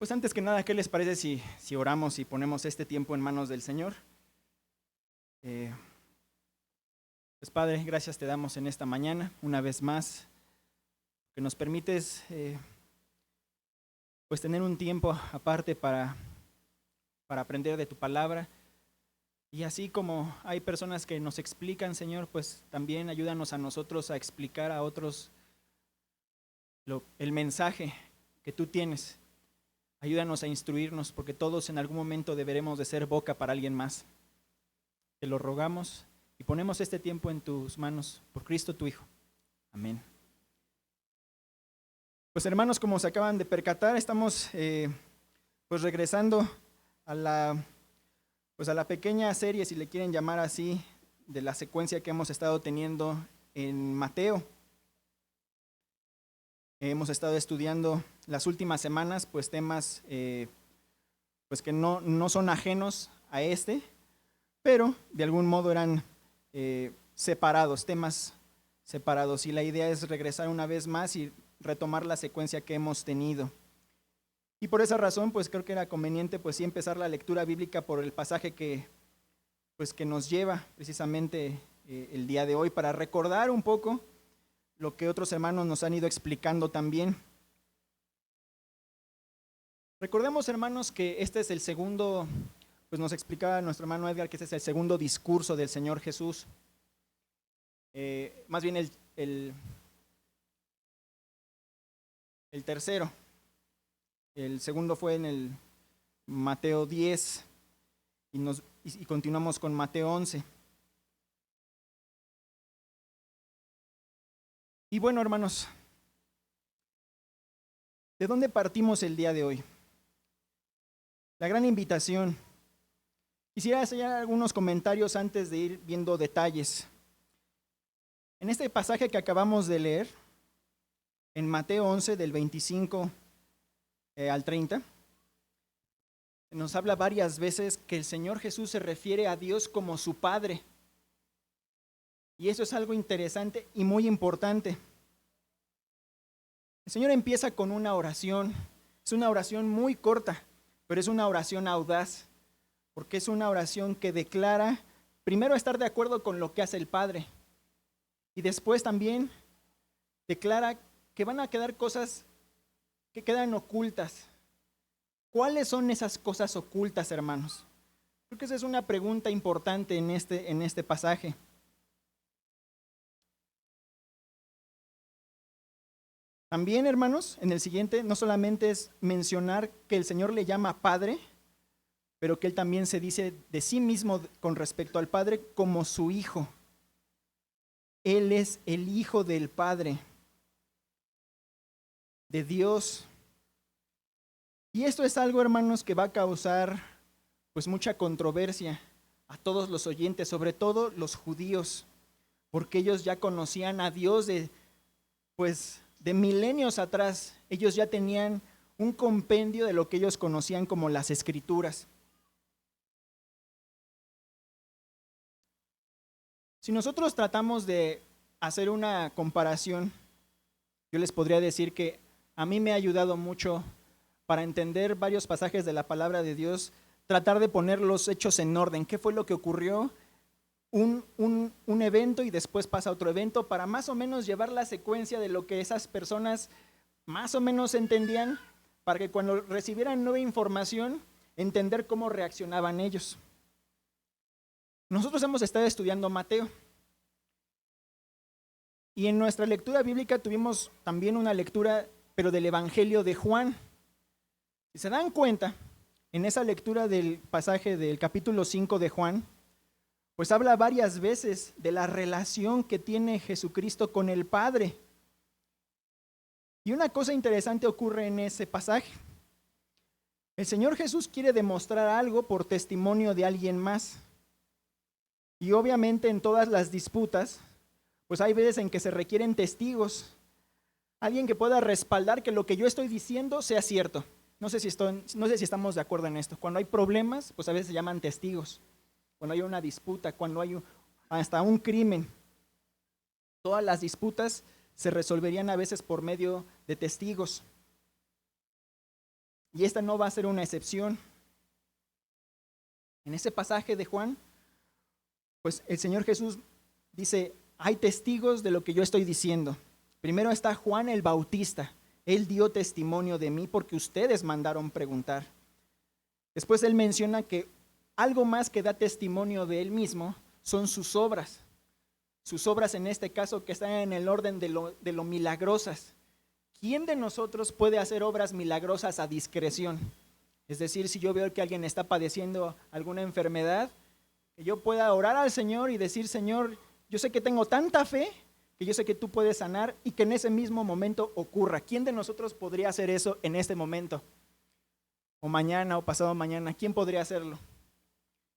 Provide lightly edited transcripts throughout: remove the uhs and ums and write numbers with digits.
Pues antes que nada, ¿qué les parece si oramos y ponemos este tiempo en manos del Señor? Eh, pues Padre, gracias te damos en esta mañana, una vez más, que nos permites pues tener un tiempo aparte para aprender de tu palabra. Y así como hay personas que nos explican, Señor, pues también ayúdanos a nosotros a explicar a otros el mensaje que tú tienes. Ayúdanos a instruirnos, porque todos en algún momento deberemos de ser boca para alguien más. Te lo rogamos y ponemos este tiempo en tus manos, por Cristo tu Hijo. Amén. Pues hermanos, como se acaban de percatar, estamos pues regresando a la pequeña serie, si le quieren llamar así, de la secuencia que hemos estado teniendo en Mateo. Hemos estado estudiando las últimas semanas pues temas pues que no son ajenos a este, pero de algún modo eran separados, temas separados. Y la idea es regresar una vez más y retomar la secuencia que hemos tenido. Y por esa razón pues creo que era conveniente pues sí empezar la lectura bíblica por el pasaje que nos lleva precisamente el día de hoy, para recordar un poco lo que otros hermanos nos han ido explicando también. Recordemos, hermanos, que este es el segundo, pues nos explicaba nuestro hermano Edgar que este es el segundo discurso del Señor Jesús. Más bien el tercero. El segundo fue en el Mateo 10 y continuamos con Mateo 11. Y bueno, hermanos, ¿de dónde partimos el día de hoy? La gran invitación. Quisiera hacer algunos comentarios antes de ir viendo detalles. En este pasaje que acabamos de leer, en Mateo 11, del 25 al 30, nos habla varias veces que el Señor Jesús se refiere a Dios como su Padre. Y eso es algo interesante y muy importante. El Señor empieza con una oración. Es una oración muy corta, pero es una oración audaz, porque es una oración que declara, primero, estar de acuerdo con lo que hace el Padre, y después también declara que van a quedar cosas que quedan ocultas. ¿Cuáles son esas cosas ocultas, hermanos? Creo que esa es una pregunta importante en este pasaje. También, hermanos, en el siguiente no solamente es mencionar que el Señor le llama Padre, pero que Él también se dice de sí mismo con respecto al Padre como su Hijo. Él es el Hijo del Padre, de Dios. Y esto es algo, hermanos, que va a causar pues mucha controversia a todos los oyentes, sobre todo los judíos, porque ellos ya conocían a Dios de milenios atrás. Ellos ya tenían un compendio de lo que ellos conocían como las Escrituras. Si nosotros tratamos de hacer una comparación, yo les podría decir que a mí me ha ayudado mucho para entender varios pasajes de la palabra de Dios, tratar de poner los hechos en orden. ¿Qué fue lo que ocurrió? Un evento y después pasa otro evento, para más o menos llevar la secuencia de lo que esas personas más o menos entendían, para que cuando recibieran nueva información, entender cómo reaccionaban ellos. Nosotros hemos estado estudiando Mateo, y en nuestra lectura bíblica tuvimos también una lectura, pero del Evangelio de Juan. Si se dan cuenta, en esa lectura del pasaje del capítulo 5 de Juan, pues habla varias veces de la relación que tiene Jesucristo con el Padre. Y una cosa interesante ocurre en ese pasaje. El Señor Jesús quiere demostrar algo por testimonio de alguien más. Y obviamente en todas las disputas, pues hay veces en que se requieren testigos. Alguien que pueda respaldar que lo que yo estoy diciendo sea cierto. No sé si estamos de acuerdo en esto. Cuando hay problemas, pues a veces se llaman testigos. Cuando hay una disputa, cuando hay hasta un crimen. Todas las disputas se resolverían a veces por medio de testigos. Y esta no va a ser una excepción. En ese pasaje de Juan, pues el Señor Jesús dice, hay testigos de lo que yo estoy diciendo. Primero está Juan el Bautista. Él dio testimonio de mí porque ustedes mandaron preguntar. Después él menciona que algo más que da testimonio de él mismo son sus obras. Sus obras en este caso que están en el orden de lo milagrosas. ¿Quién de nosotros puede hacer obras milagrosas a discreción? Es decir, si yo veo que alguien está padeciendo alguna enfermedad, que yo pueda orar al Señor y decir, Señor, yo sé que tengo tanta fe, que yo sé que tú puedes sanar y que en ese mismo momento ocurra. ¿Quién de nosotros podría hacer eso en este momento? O mañana o pasado mañana, ¿quién podría hacerlo?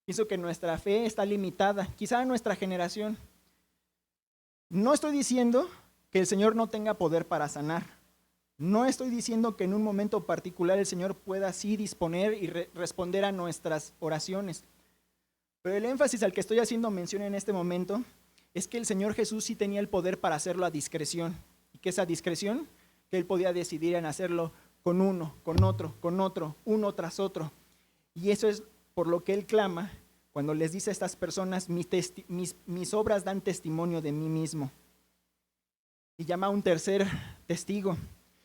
Pienso que nuestra fe está limitada, quizá en nuestra generación. No estoy diciendo que el Señor no tenga poder para sanar. No estoy diciendo que en un momento particular el Señor pueda así disponer y responder a nuestras oraciones. Pero el énfasis al que estoy haciendo mención en este momento es que el Señor Jesús sí tenía el poder para hacerlo a discreción. ¿Y qué es a discreción? Que Él podía decidir en hacerlo con uno, con otro, uno tras otro. Y eso es por lo que Él clama cuando les dice a estas personas, mis obras dan testimonio de mí mismo. Y llama a un tercer testigo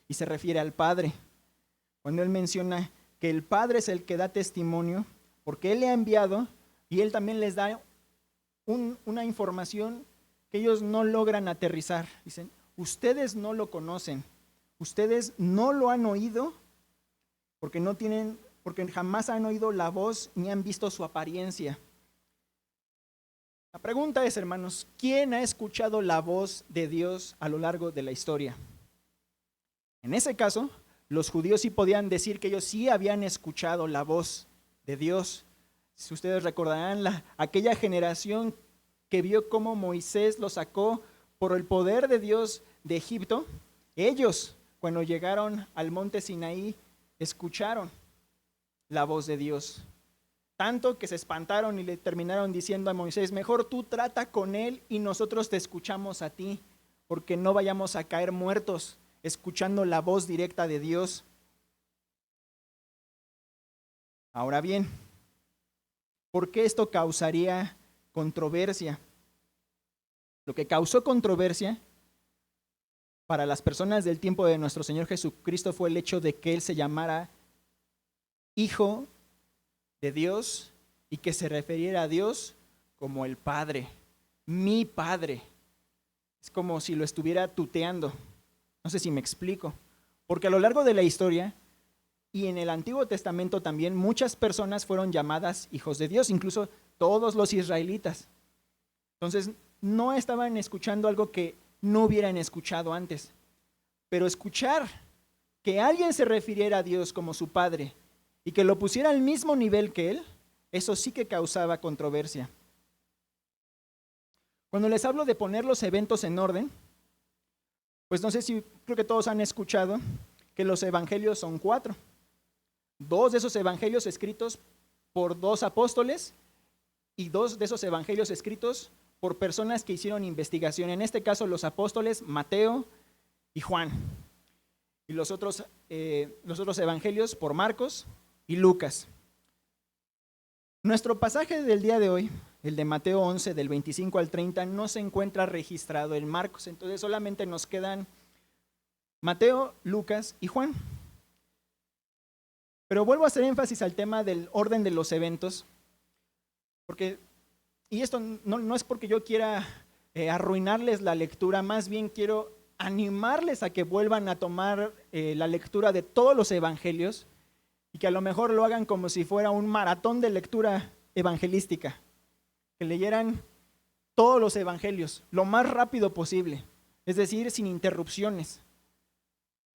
y se refiere al Padre. Cuando Él menciona que el Padre es el que da testimonio porque Él le ha enviado y Él también les da una información que ellos no logran aterrizar. Dicen, ustedes no lo conocen, ustedes no lo han oído porque jamás han oído la voz ni han visto su apariencia. La pregunta es, hermanos, ¿quién ha escuchado la voz de Dios a lo largo de la historia? En ese caso, los judíos sí podían decir que ellos sí habían escuchado la voz de Dios. Si ustedes recordarán aquella generación que vio cómo Moisés lo sacó por el poder de Dios de Egipto, ellos cuando llegaron al monte Sinaí escucharon la voz de Dios. Tanto que se espantaron y le terminaron diciendo a Moisés, mejor tú trata con él y nosotros te escuchamos a ti, porque no vayamos a caer muertos escuchando la voz directa de Dios. Ahora bien, ¿por qué esto causaría controversia? Lo que causó controversia para las personas del tiempo de nuestro Señor Jesucristo fue el hecho de que Él se llamara Hijo de Dios y que se refiriera a Dios como el Padre, mi Padre. Es como si lo estuviera tuteando. No sé si me explico. Porque a lo largo de la historia y en el Antiguo Testamento también muchas personas fueron llamadas hijos de Dios, incluso todos los israelitas. Entonces no estaban escuchando algo que no hubieran escuchado antes. Pero escuchar que alguien se refiriera a Dios como su Padre y que lo pusiera al mismo nivel que Él, eso sí que causaba controversia. Cuando les hablo de poner los eventos en orden, pues no sé si, creo que todos han escuchado que los evangelios son 4. 2 de esos evangelios escritos por 2 apóstoles y 2 de esos evangelios escritos por personas que hicieron investigación. En este caso los apóstoles Mateo y Juan. Y los otros evangelios por Marcos y Lucas. Nuestro pasaje del día de hoy, el de Mateo 11, del 25 al 30, no se encuentra registrado en Marcos. Entonces solamente nos quedan Mateo, Lucas y Juan. Pero vuelvo a hacer énfasis al tema del orden de los eventos, y esto no es porque yo quiera arruinarles la lectura, más bien quiero animarles a que vuelvan a tomar la lectura de todos los evangelios y que a lo mejor lo hagan como si fuera un maratón de lectura evangelística, que leyeran todos los evangelios lo más rápido posible, es decir, sin interrupciones.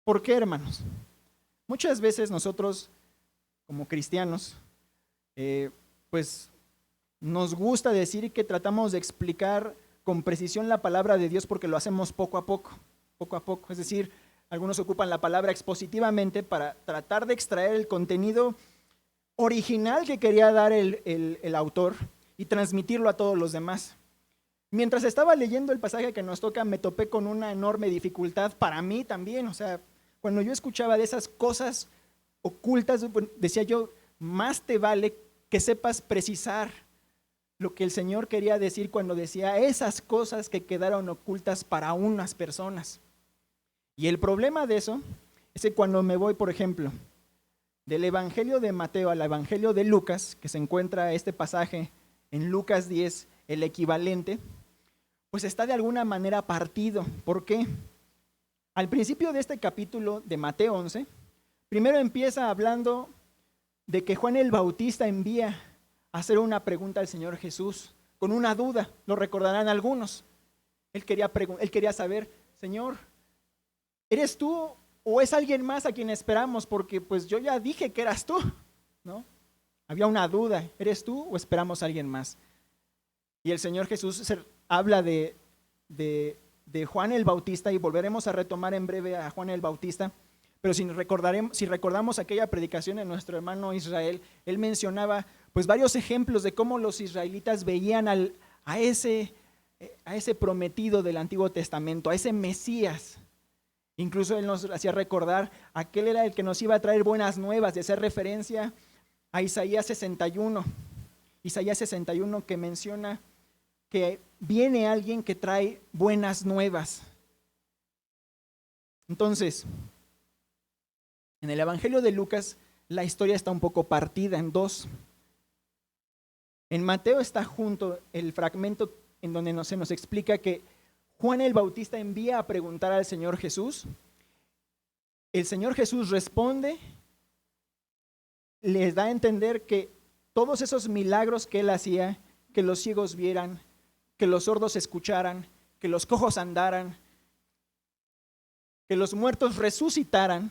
¿Por qué, hermanos? Muchas veces nosotros, como cristianos, pues nos gusta decir que tratamos de explicar con precisión la palabra de Dios porque lo hacemos poco a poco. Es decir, algunos ocupan la palabra expositivamente para tratar de extraer el contenido original que quería dar el autor y transmitirlo a todos los demás. Mientras estaba leyendo el pasaje que nos toca, me topé con una enorme dificultad para mí también. O sea, cuando yo escuchaba de esas cosas ocultas, decía yo, más te vale que sepas precisar lo que el Señor quería decir cuando decía esas cosas que quedaron ocultas para unas personas. Y el problema de eso es que cuando me voy, por ejemplo, del Evangelio de Mateo al Evangelio de Lucas, que se encuentra este pasaje en Lucas 10, el equivalente, pues está de alguna manera partido. ¿Por qué? Al principio de este capítulo de Mateo 11, primero empieza hablando de que Juan el Bautista envía a hacer una pregunta al Señor Jesús con una duda, lo recordarán algunos. Él quería saber, Señor, ¿eres tú o es alguien más a quien esperamos? Porque pues yo ya dije que eras tú, ¿no? Había una duda, ¿eres tú o esperamos a alguien más? Y el Señor Jesús habla de Juan el Bautista, y volveremos a retomar en breve a Juan el Bautista, pero si recordamos aquella predicación de nuestro hermano Israel, él mencionaba pues varios ejemplos de cómo los israelitas veían a ese prometido del Antiguo Testamento, a ese Mesías. Incluso él nos hacía recordar, aquel era el que nos iba a traer buenas nuevas, de hacer referencia a Isaías 61, que menciona que viene alguien que trae buenas nuevas. Entonces, en el Evangelio de Lucas, la historia está un poco partida en dos. En Mateo está junto el fragmento en donde se nos explica que Juan el Bautista envía a preguntar al Señor Jesús. El Señor Jesús responde, les da a entender que todos esos milagros que él hacía, que los ciegos vieran, que los sordos escucharan, que los cojos andaran, que los muertos resucitaran,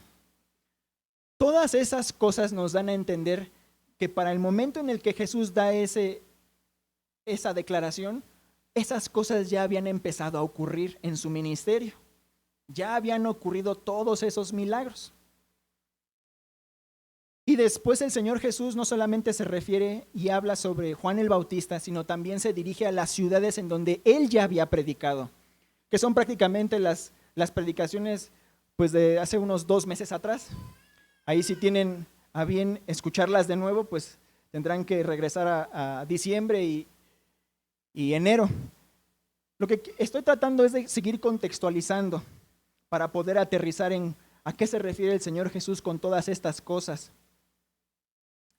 todas esas cosas nos dan a entender que para el momento en el que Jesús da esa declaración, esas cosas ya habían empezado a ocurrir en su ministerio. Ya habían ocurrido todos esos milagros. Y después el Señor Jesús no solamente se refiere y habla sobre Juan el Bautista, sino también se dirige a las ciudades en donde él ya había predicado, que son prácticamente las predicaciones pues de hace unos 2 meses atrás. Ahí si tienen a bien escucharlas de nuevo, pues tendrán que regresar a diciembre y enero. Lo que estoy tratando es de seguir contextualizando para poder aterrizar en a qué se refiere el Señor Jesús con todas estas cosas.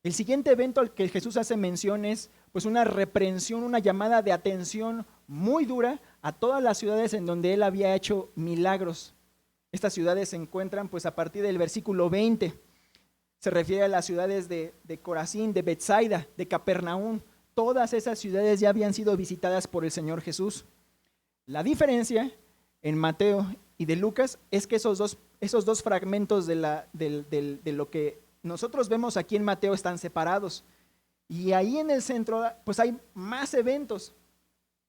El siguiente evento al que Jesús hace mención es pues una reprensión, una llamada de atención muy dura a todas las ciudades en donde él había hecho milagros. Estas ciudades se encuentran pues a partir del versículo 20. Se refiere a las ciudades de Corazín, de Betsaida, de Capernaum. Todas esas ciudades ya habían sido visitadas por el Señor Jesús. La diferencia en Mateo y de Lucas es que esos dos fragmentos de lo que nosotros vemos aquí en Mateo están separados. Y ahí en el centro pues hay más eventos,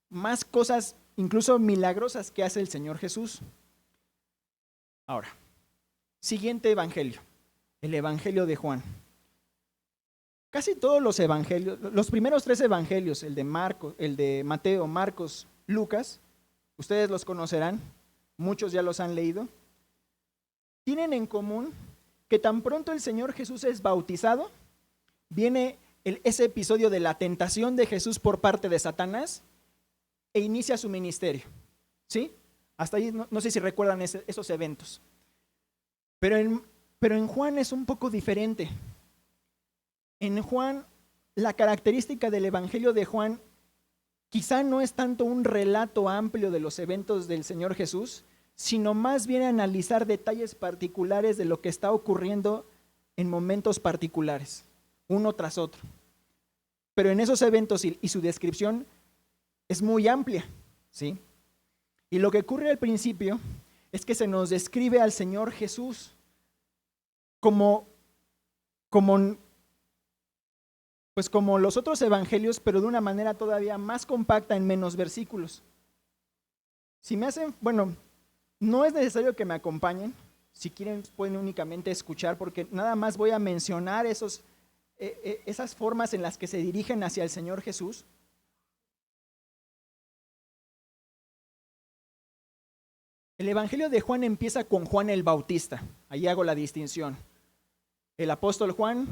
más cosas incluso milagrosas que hace el Señor Jesús. Ahora, siguiente evangelio, el Evangelio de Juan. Casi todos los evangelios, los primeros 3 evangelios, el de Mateo, Marcos, Lucas, ustedes los conocerán, muchos ya los han leído, tienen en común que tan pronto el Señor Jesús es bautizado, viene ese episodio de la tentación de Jesús por parte de Satanás e inicia su ministerio. ¿Sí? Hasta ahí no sé si recuerdan esos eventos. Pero en Juan es un poco diferente. En Juan, la característica del Evangelio de Juan quizá no es tanto un relato amplio de los eventos del Señor Jesús, sino más bien analizar detalles particulares de lo que está ocurriendo en momentos particulares, uno tras otro. Pero en esos eventos y su descripción es muy amplia, ¿sí? Y lo que ocurre al principio es que se nos describe al Señor Jesús como los otros evangelios, pero de una manera todavía más compacta en menos versículos. No es necesario que me acompañen. Si quieren, pueden únicamente escuchar, porque nada más voy a mencionar esas formas en las que se dirigen hacia el Señor Jesús. El Evangelio de Juan empieza con Juan el Bautista. Ahí hago la distinción. el apóstol Juan,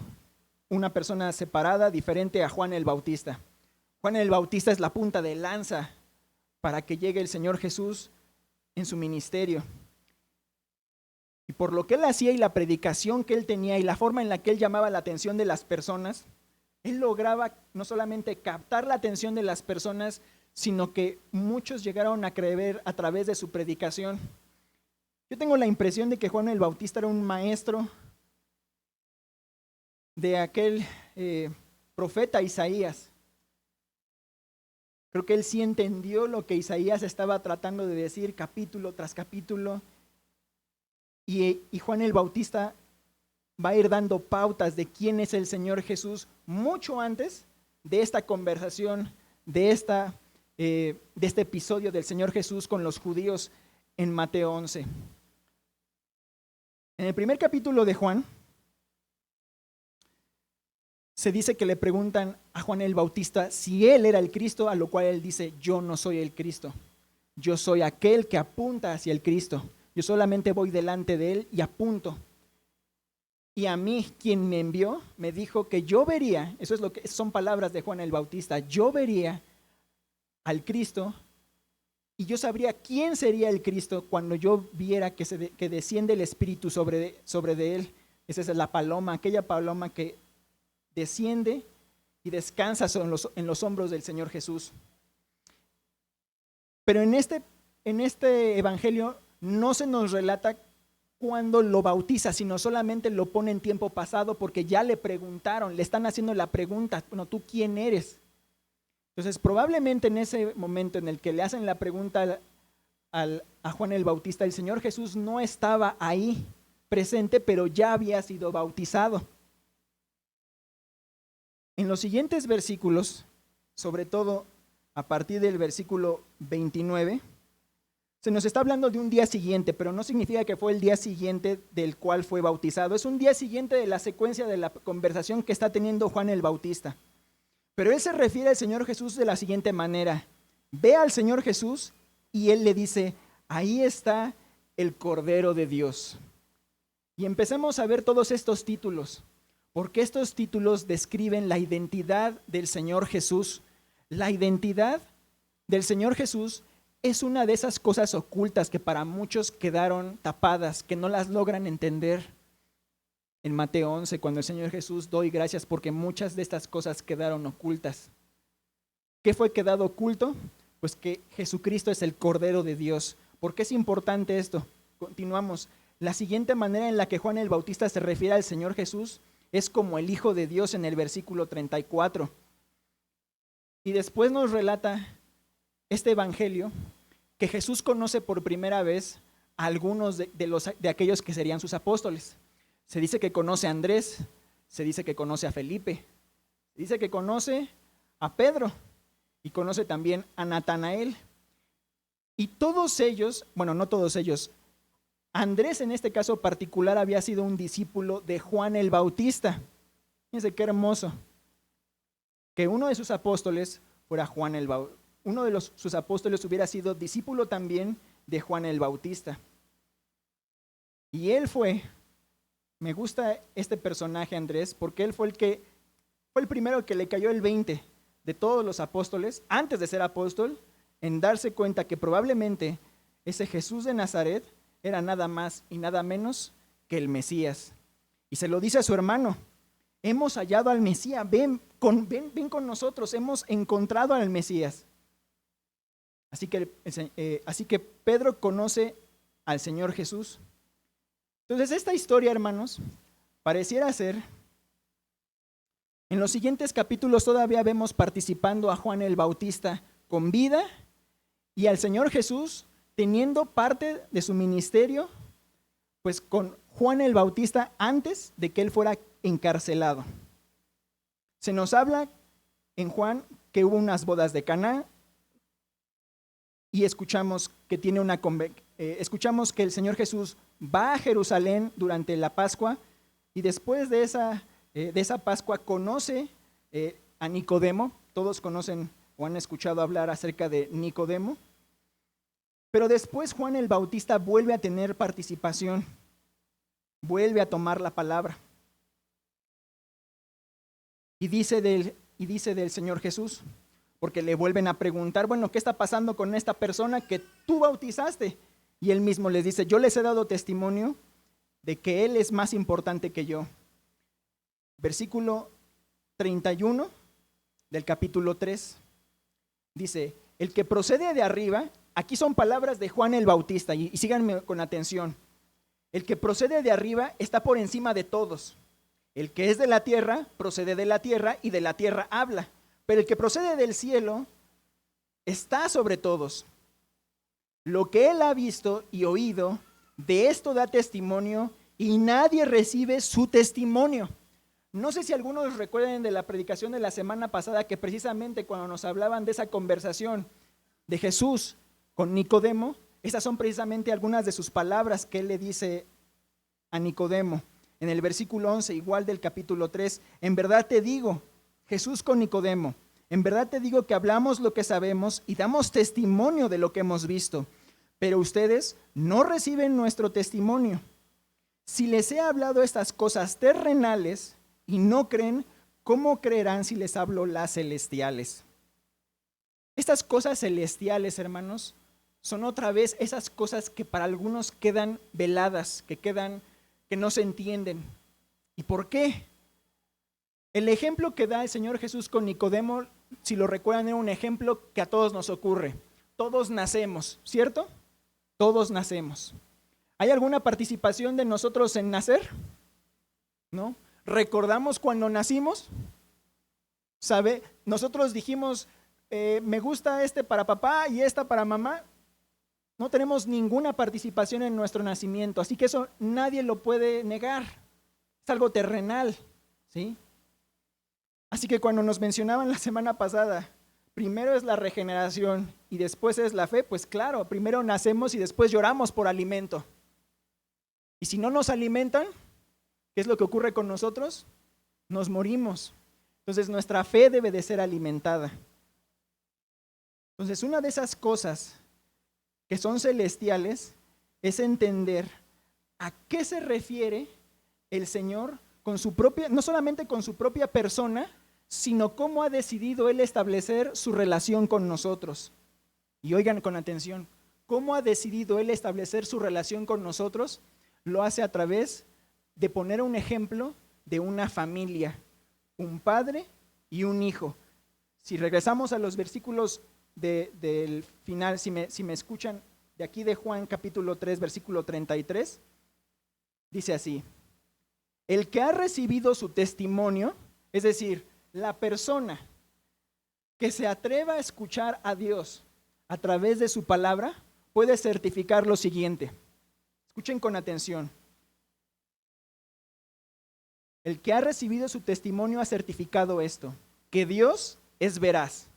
una persona separada, diferente a Juan el Bautista. Juan el Bautista es la punta de lanza para que llegue el Señor Jesús en su ministerio. Y por lo que él hacía y la predicación que él tenía y la forma en la que él llamaba la atención de las personas, él lograba no solamente captar la atención de las personas, sino que muchos llegaron a creer a través de su predicación. Yo tengo la impresión de que Juan el Bautista era un maestro de aquel profeta Isaías. Creo que él sí entendió lo que Isaías estaba tratando de decir capítulo tras capítulo. Y Juan el Bautista va a ir dando pautas de quién es el Señor Jesús mucho antes de esta conversación, de este episodio del Señor Jesús con los judíos en Mateo 11. En el primer capítulo de Juan, se dice que le preguntan a Juan el Bautista si él era el Cristo, a lo cual él dice: yo no soy el Cristo, yo soy aquel que apunta hacia el Cristo, yo solamente voy delante de él y apunto. Y a mí, quien me envió, me dijo que yo vería, son palabras de Juan el Bautista, yo vería al Cristo y yo sabría quién sería el Cristo cuando yo viera que desciende el Espíritu sobre de él. Esa es la paloma, aquella paloma que desciende y descansa en los hombros del Señor Jesús. Pero en este evangelio no se nos relata cuando lo bautiza, sino solamente lo pone en tiempo pasado, porque ya le preguntaron, le están haciendo la pregunta: bueno, ¿tú quién eres? Entonces, probablemente en ese momento en el que le hacen la pregunta a Juan el Bautista, el Señor Jesús no estaba ahí presente, pero ya había sido bautizado. En los siguientes versículos, sobre todo a partir del versículo 29, se nos está hablando de un día siguiente, pero no significa que fue el día siguiente del cual fue bautizado. Es un día siguiente de la secuencia de la conversación que está teniendo Juan el Bautista. Pero él se refiere al Señor Jesús de la siguiente manera: ve al Señor Jesús y él le dice: ahí está el Cordero de Dios. Y empecemos a ver todos estos títulos, porque estos títulos describen la identidad del Señor Jesús. La identidad del Señor Jesús es una de esas cosas ocultas que para muchos quedaron tapadas, que no las logran entender. En Mateo 11, cuando el Señor Jesús: doy gracias porque muchas de estas cosas quedaron ocultas. ¿Qué fue quedado oculto? Pues que Jesucristo es el Cordero de Dios. ¿Por qué es importante esto? Continuamos. La siguiente manera en la que Juan el Bautista se refiere al Señor Jesús es como el Hijo de Dios en el versículo 34. Y después nos relata este evangelio que Jesús conoce por primera vez a algunos de aquellos que serían sus apóstoles. Se dice que conoce a Andrés, se dice que conoce a Felipe, se dice que conoce a Pedro y conoce también a Natanael. Y todos ellos, bueno, no todos ellos, Andrés en este caso particular había sido un discípulo de Juan el Bautista. Fíjense qué hermoso que uno de sus apóstoles fuera Juan el Bautista. Uno de sus apóstoles hubiera sido discípulo también de Juan el Bautista. Y él me gusta este personaje Andrés, porque él fue el primero que le cayó el 20 de todos los apóstoles, antes de ser apóstol, en darse cuenta que probablemente ese Jesús de Nazaret era nada más y nada menos que el Mesías. Y se lo dice a su hermano: hemos hallado al Mesías, ven con nosotros, hemos encontrado al Mesías. Así que Pedro conoce al Señor Jesús. Entonces esta historia, hermanos, pareciera ser, en los siguientes capítulos todavía vemos participando a Juan el Bautista con vida y al Señor Jesús teniendo parte de su ministerio, pues con Juan el Bautista antes de que él fuera encarcelado. Se nos habla en Juan que hubo unas bodas de Caná y escuchamos que escuchamos que el Señor Jesús va a Jerusalén durante la Pascua y después de esa Pascua conoce a Nicodemo. Todos conocen o han escuchado hablar acerca de Nicodemo. Pero después Juan el Bautista vuelve a tener participación, vuelve a tomar la palabra. Y dice del Señor Jesús, porque le vuelven a preguntar, bueno, ¿qué está pasando con esta persona que tú bautizaste? Y él mismo les dice, yo les he dado testimonio de que él es más importante que yo. Versículo 31 del capítulo 3 dice, el que procede de arriba, aquí son palabras de Juan el Bautista, y síganme con atención, el que procede de arriba está por encima de todos. El que es de la tierra, procede de la tierra y de la tierra habla. Pero el que procede del cielo está sobre todos. Lo que él ha visto y oído, de esto da testimonio y nadie recibe su testimonio. No sé si algunos recuerden de la predicación de la semana pasada que precisamente cuando nos hablaban de esa conversación de Jesús con Nicodemo, esas son precisamente algunas de sus palabras que él le dice a Nicodemo. En el versículo 11, igual del capítulo 3, en verdad te digo, Jesús con Nicodemo, en verdad te digo que hablamos lo que sabemos y damos testimonio de lo que hemos visto, pero ustedes no reciben nuestro testimonio. Si les he hablado estas cosas terrenales y no creen, ¿cómo creerán si les hablo las celestiales? Estas cosas celestiales, hermanos, son otra vez esas cosas que para algunos quedan veladas, que no se entienden. ¿Y por qué? El ejemplo que da el Señor Jesús con Nicodemo, si lo recuerdan, era un ejemplo que a todos nos ocurre. Todos nacemos, ¿cierto? Todos nacemos. ¿Hay alguna participación de nosotros en nacer? ¿No? ¿Recordamos cuando nacimos? ¿Sabe? Nosotros dijimos, me gusta este para papá y esta para mamá. No tenemos ninguna participación en nuestro nacimiento, así que eso nadie lo puede negar. Es algo terrenal, ¿sí? Así que cuando nos mencionaban la semana pasada, primero es la regeneración y después es la fe, pues claro, primero nacemos y después lloramos por alimento. Y si no nos alimentan, ¿qué es lo que ocurre con nosotros? Nos morimos. Entonces nuestra fe debe de ser alimentada. Entonces una de esas cosas que son celestiales es entender a qué se refiere el Señor con su propia, no solamente con su propia persona, sino cómo ha decidido Él establecer su relación con nosotros. Y oigan con atención, ¿cómo ha decidido Él establecer su relación con nosotros? Lo hace a través de poner un ejemplo de una familia, un padre y un hijo. Si regresamos a los versículos del final, si me escuchan, de aquí de Juan capítulo 3, versículo 33, dice así, el que ha recibido su testimonio, es decir, la persona que se atreva a escuchar a Dios a través de su palabra, puede certificar lo siguiente. Escuchen con atención. El que ha recibido su testimonio ha certificado esto, que Dios es veraz,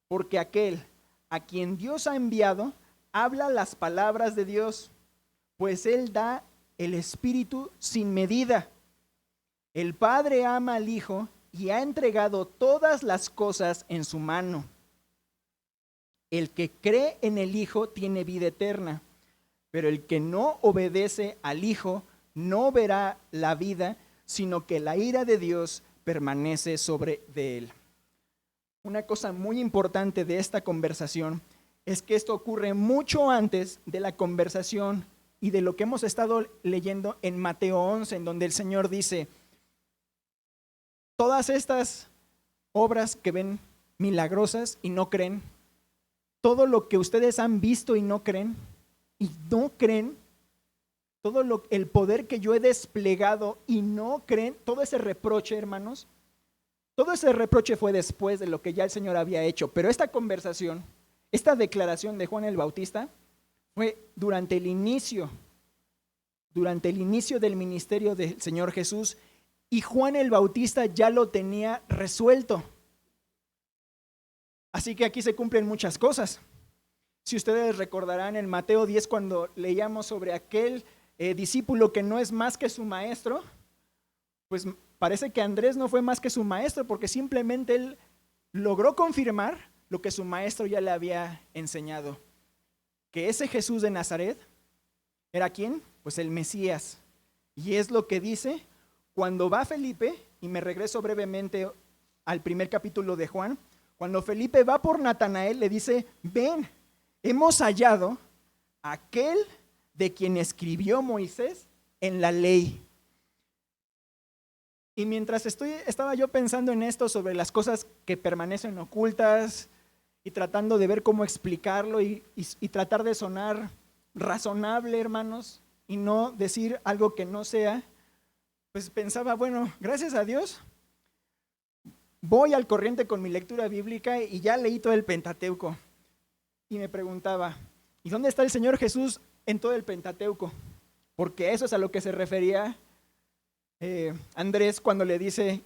porque aquel a quien Dios ha enviado habla las palabras de Dios, pues Él da el Espíritu sin medida. El Padre ama al Hijo y ha entregado todas las cosas en su mano. El que cree en el Hijo tiene vida eterna, pero el que no obedece al Hijo no verá la vida, sino que la ira de Dios permanece sobre de él. Una cosa muy importante de esta conversación es que esto ocurre mucho antes de la conversación y de lo que hemos estado leyendo en Mateo 11, en donde el Señor dice, todas estas obras que ven milagrosas y no creen, todo lo que ustedes han visto y no creen, todo el poder que yo he desplegado y no creen, todo ese reproche, hermanos, todo ese reproche fue después de lo que ya el Señor había hecho. Pero esta conversación, esta declaración de Juan el Bautista fue durante el inicio del ministerio del Señor Jesús, y Juan el Bautista ya lo tenía resuelto. Así que aquí se cumplen muchas cosas. Si ustedes recordarán en Mateo 10, cuando leíamos sobre aquel discípulo que no es más que su maestro, pues parece que Andrés no fue más que su maestro, porque simplemente él logró confirmar lo que su maestro ya le había enseñado, que ese Jesús de Nazaret era ¿quién? Pues el Mesías. Y es lo que dice cuando va Felipe, y me regreso brevemente al primer capítulo de Juan, cuando Felipe va por Natanael, le dice, ven, hemos hallado a aquel de quien escribió Moisés en la ley. Y mientras estaba yo pensando en esto sobre las cosas que permanecen ocultas y tratando de ver cómo explicarlo y tratar de sonar razonable, hermanos, y no decir algo que no sea, pues pensaba, bueno, gracias a Dios, voy al corriente con mi lectura bíblica y ya leí todo el Pentateuco. Y me preguntaba, ¿y dónde está el Señor Jesús en todo el Pentateuco? Porque eso es a lo que se refería Andrés cuando dice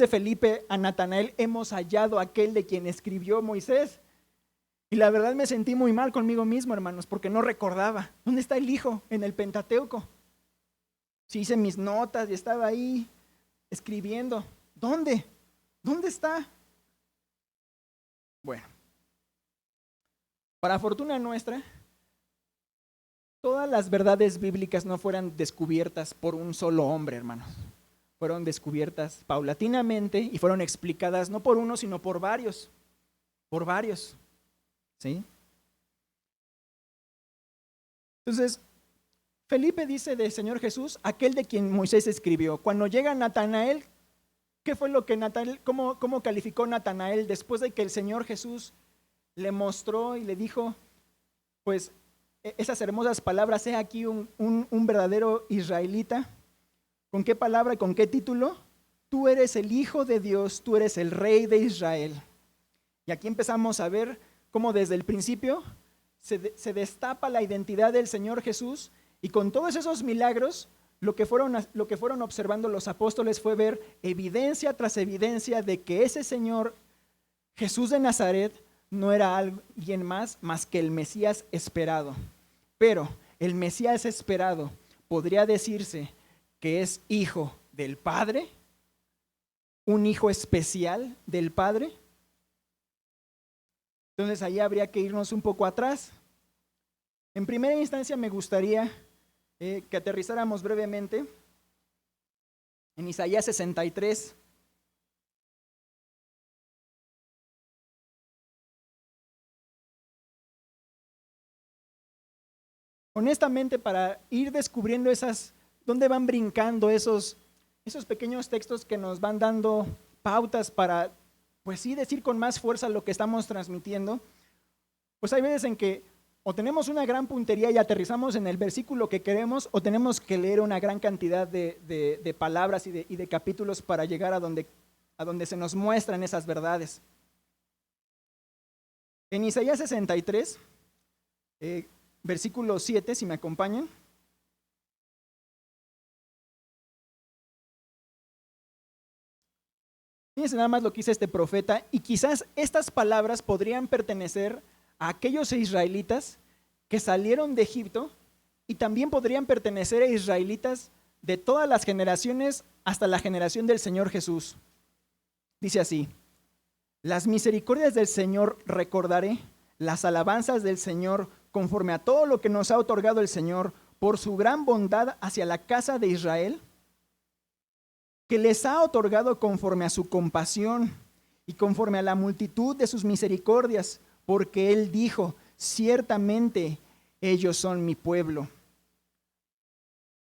Felipe a Natanael, hemos hallado a aquel de quien escribió Moisés. Y la verdad me sentí muy mal conmigo mismo, hermanos, porque no recordaba. ¿Dónde está el Hijo en el Pentateuco? Sí, hice mis notas y estaba ahí escribiendo. ¿Dónde? ¿Dónde está? Bueno, para fortuna nuestra, todas las verdades bíblicas no fueron descubiertas por un solo hombre, hermanos. Fueron descubiertas paulatinamente y fueron explicadas no por uno, sino por varios. Por varios. ¿Sí? Entonces, Felipe dice del Señor Jesús, aquel de quien Moisés escribió. Cuando llega Natanael, ¿qué fue lo que cómo calificó Natanael después de que el Señor Jesús le mostró y le dijo, pues, esas hermosas palabras, he aquí un verdadero israelita? ¿Con qué palabra y con qué título? Tú eres el Hijo de Dios, tú eres el Rey de Israel. Y aquí empezamos a ver cómo desde el principio se destapa la identidad del Señor Jesús, y con todos esos milagros, lo que fueron observando los apóstoles fue ver evidencia tras evidencia de que ese Señor Jesús de Nazaret no era alguien más que el Mesías esperado. Pero el Mesías esperado podría decirse que es hijo del Padre, un hijo especial del Padre. Entonces ahí habría que irnos un poco atrás. En primera instancia me gustaría que aterrizáramos brevemente en Isaías 63. Honestamente, para ir descubriendo dónde van brincando esos pequeños textos que nos van dando pautas para, pues sí, decir con más fuerza lo que estamos transmitiendo, pues hay veces en que o tenemos una gran puntería y aterrizamos en el versículo que queremos, o tenemos que leer una gran cantidad de palabras y de capítulos para llegar a donde se nos muestran esas verdades. En Isaías 63, versículo 7, si me acompañan. Fíjense nada más lo que dice este profeta, y quizás estas palabras podrían pertenecer a aquellos israelitas que salieron de Egipto, y también podrían pertenecer a israelitas de todas las generaciones hasta la generación del Señor Jesús. Dice así: las misericordias del Señor recordaré, las alabanzas del Señor conforme a todo lo que nos ha otorgado el Señor por su gran bondad hacia la casa de Israel, que les ha otorgado conforme a su compasión y conforme a la multitud de sus misericordias, porque Él dijo, ciertamente ellos son mi pueblo.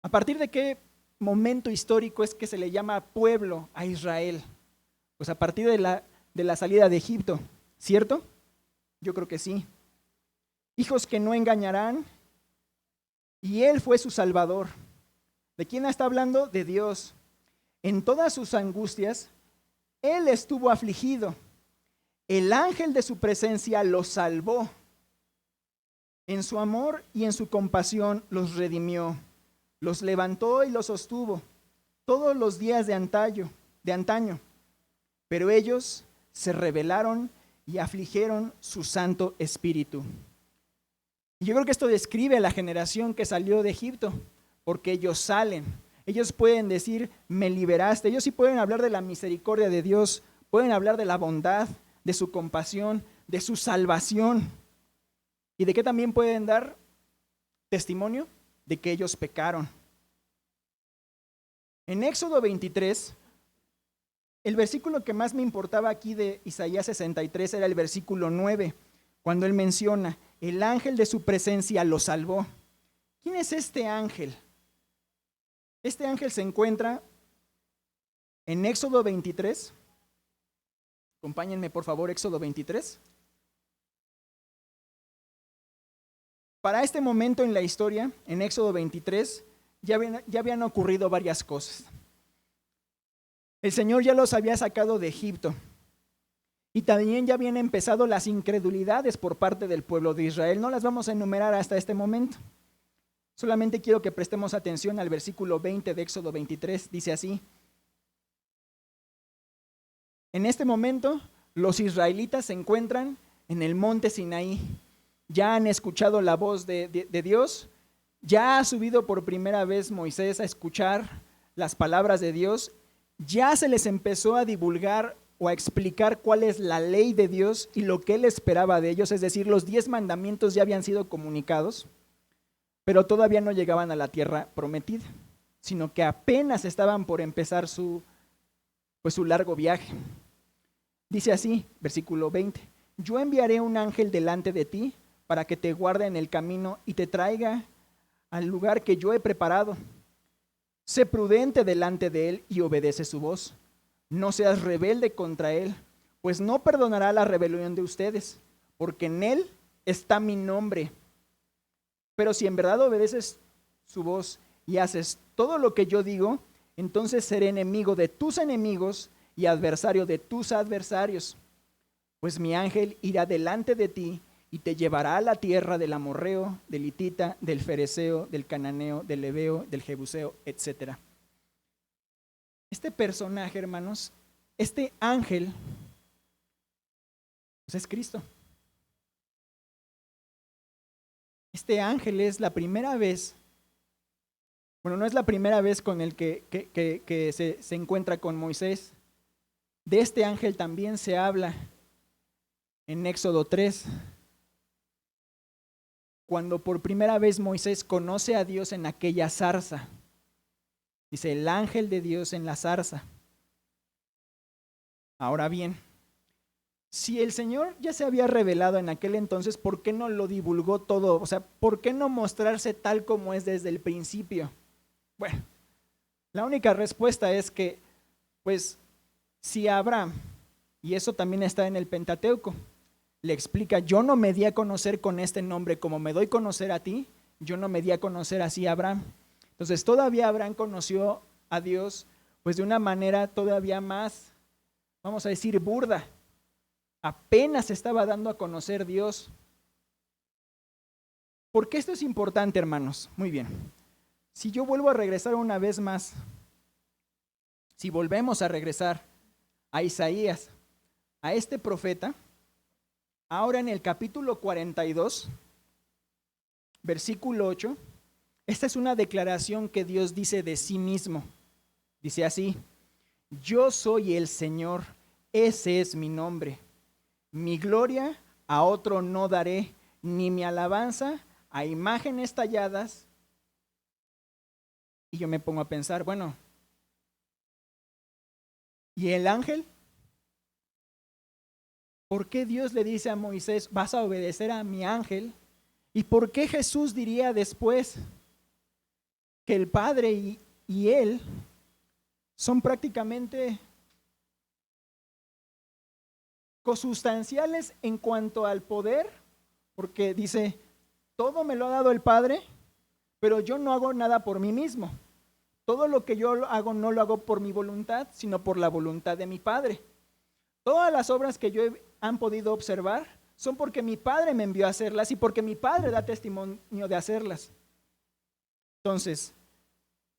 ¿A partir de qué momento histórico es que se le llama pueblo a Israel? Pues a partir de la salida de Egipto, ¿cierto? Yo creo que sí. Hijos que no engañarán, y Él fue su Salvador. ¿De quién está hablando? De Dios. En todas sus angustias, Él estuvo afligido. El ángel de su presencia los salvó. En su amor y en su compasión los redimió. Los levantó y los sostuvo todos los días de antaño. Pero ellos se rebelaron y afligieron su Santo Espíritu. Y yo creo que esto describe a la generación que salió de Egipto, porque ellos salen. Ellos pueden decir, me liberaste. Ellos sí pueden hablar de la misericordia de Dios, pueden hablar de la bondad, de su compasión, de su salvación. ¿Y de qué también pueden dar testimonio? De que ellos pecaron. En Éxodo 23, el versículo que más me importaba aquí de Isaías 63 era el versículo 9, cuando él menciona, el ángel de su presencia lo salvó. ¿Quién es este ángel? Este ángel se encuentra en Éxodo 23. Acompáñenme por favor, Éxodo 23. Para este momento en la historia, en Éxodo 23, ya habían ocurrido varias cosas. El Señor ya los había sacado de Egipto y también ya habían empezado las incredulidades por parte del pueblo de Israel. No las vamos a enumerar hasta este momento. Solamente quiero que prestemos atención al versículo 20 de Éxodo 23. Dice así: en este momento, los israelitas se encuentran en el monte Sinaí. Ya han escuchado la voz de Dios. Ya ha subido por primera vez Moisés a escuchar las palabras de Dios. Ya se les empezó a divulgar o a explicar cuál es la ley de Dios y lo que Él esperaba de ellos. Es decir, los 10 mandamientos ya habían sido comunicados, pero todavía no llegaban a la tierra prometida, sino que apenas estaban por empezar su largo viaje. Dice así, versículo 20, yo enviaré un ángel delante de ti para que te guarde en el camino y te traiga al lugar que yo he preparado. Sé prudente delante de él y obedece su voz. No seas rebelde contra él, pues no perdonará la rebelión de ustedes, porque en él está mi nombre. Pero si en verdad obedeces su voz y haces todo lo que yo digo, entonces seré enemigo de tus enemigos y adversario de tus adversarios. Pues mi ángel irá delante de ti y te llevará a la tierra del amorreo, del hitita, del fereceo, del cananeo, del heveo, del jebuseo, etc. Este personaje, hermanos, este ángel, pues es Cristo. Este ángel es la primera vez, bueno, no es la primera vez con el que se encuentra con Moisés. De este ángel también se habla en Éxodo 3, cuando por primera vez Moisés conoce a Dios en aquella zarza. Dice, el ángel de Dios en la zarza. Ahora bien, si el Señor ya se había revelado en aquel entonces, ¿por qué no lo divulgó todo? O sea, ¿por qué no mostrarse tal como es desde el principio? Bueno, la única respuesta es que, pues, si Abraham, y eso también está en el Pentateuco, le explica, yo no me di a conocer con este nombre como me doy a conocer a ti, yo no me di a conocer así a Abraham. Entonces todavía Abraham conoció a Dios pues de una manera todavía más, vamos a decir, burda. Apenas estaba dando a conocer Dios. ¿Por qué esto es importante, hermanos? Muy bien. Si yo vuelvo a regresar una vez más, si volvemos a regresar a Isaías, a este profeta, ahora en el capítulo 42, versículo 8, esta es una declaración que Dios dice de sí mismo. Dice así, yo soy el Señor, ese es mi nombre. Mi gloria a otro no daré, ni mi alabanza a imágenes talladas. Y yo me pongo a pensar, bueno, ¿y el ángel? ¿Por qué Dios le dice a Moisés, vas a obedecer a mi ángel? ¿Y por qué Jesús diría después que el Padre y Él son prácticamente consustanciales en cuanto al poder? Porque dice, todo me lo ha dado el Padre, pero yo no hago nada por mí mismo. Todo lo que yo hago no lo hago por mi voluntad, sino por la voluntad de mi Padre. Todas las obras que han podido observar son porque mi Padre me envió a hacerlas y porque mi Padre da testimonio de hacerlas. Entonces,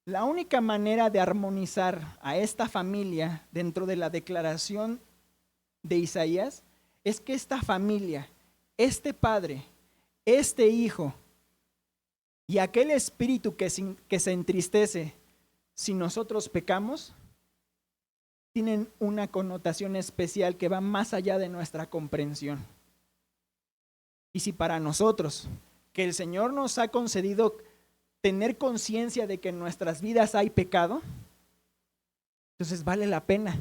la única manera de armonizar a esta familia dentro de la declaración de Isaías es que esta familia, este Padre, este Hijo y aquel Espíritu que se entristece si nosotros pecamos, tienen una connotación especial que va más allá de nuestra comprensión. Y si para nosotros, que el Señor nos ha concedido tener conciencia de que en nuestras vidas hay pecado, entonces vale la pena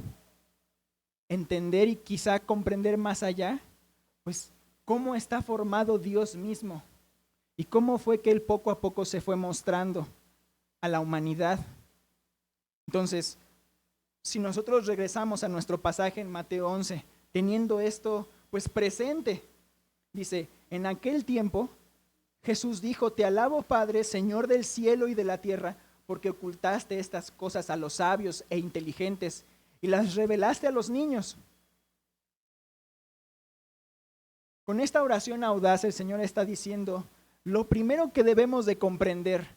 entender y quizá comprender más allá, pues cómo está formado Dios mismo y cómo fue que Él poco a poco se fue mostrando a la humanidad. Entonces, si nosotros regresamos a nuestro pasaje en Mateo 11, teniendo esto pues presente, dice, en aquel tiempo Jesús dijo, te alabo Padre, Señor del cielo y de la tierra, porque ocultaste estas cosas a los sabios e inteligentes y las revelaste a los niños. Con esta oración audaz el Señor está diciendo, lo primero que debemos de comprender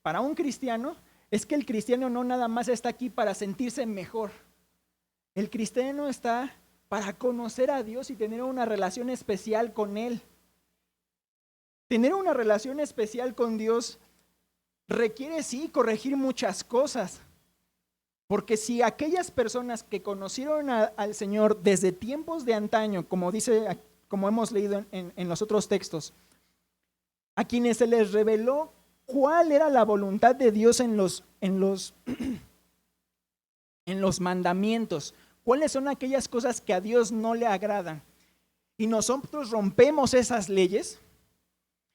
para un cristiano es que el cristiano no nada más está aquí para sentirse mejor. El cristiano está para conocer a Dios y tener una relación especial con Él. Tener una relación especial con Dios requiere sí corregir muchas cosas. Porque si aquellas personas que conocieron al Señor desde tiempos de antaño, como hemos leído en los otros textos, a quienes se les reveló cuál era la voluntad de Dios en los mandamientos, cuáles son aquellas cosas que a Dios no le agradan, y nosotros rompemos esas leyes,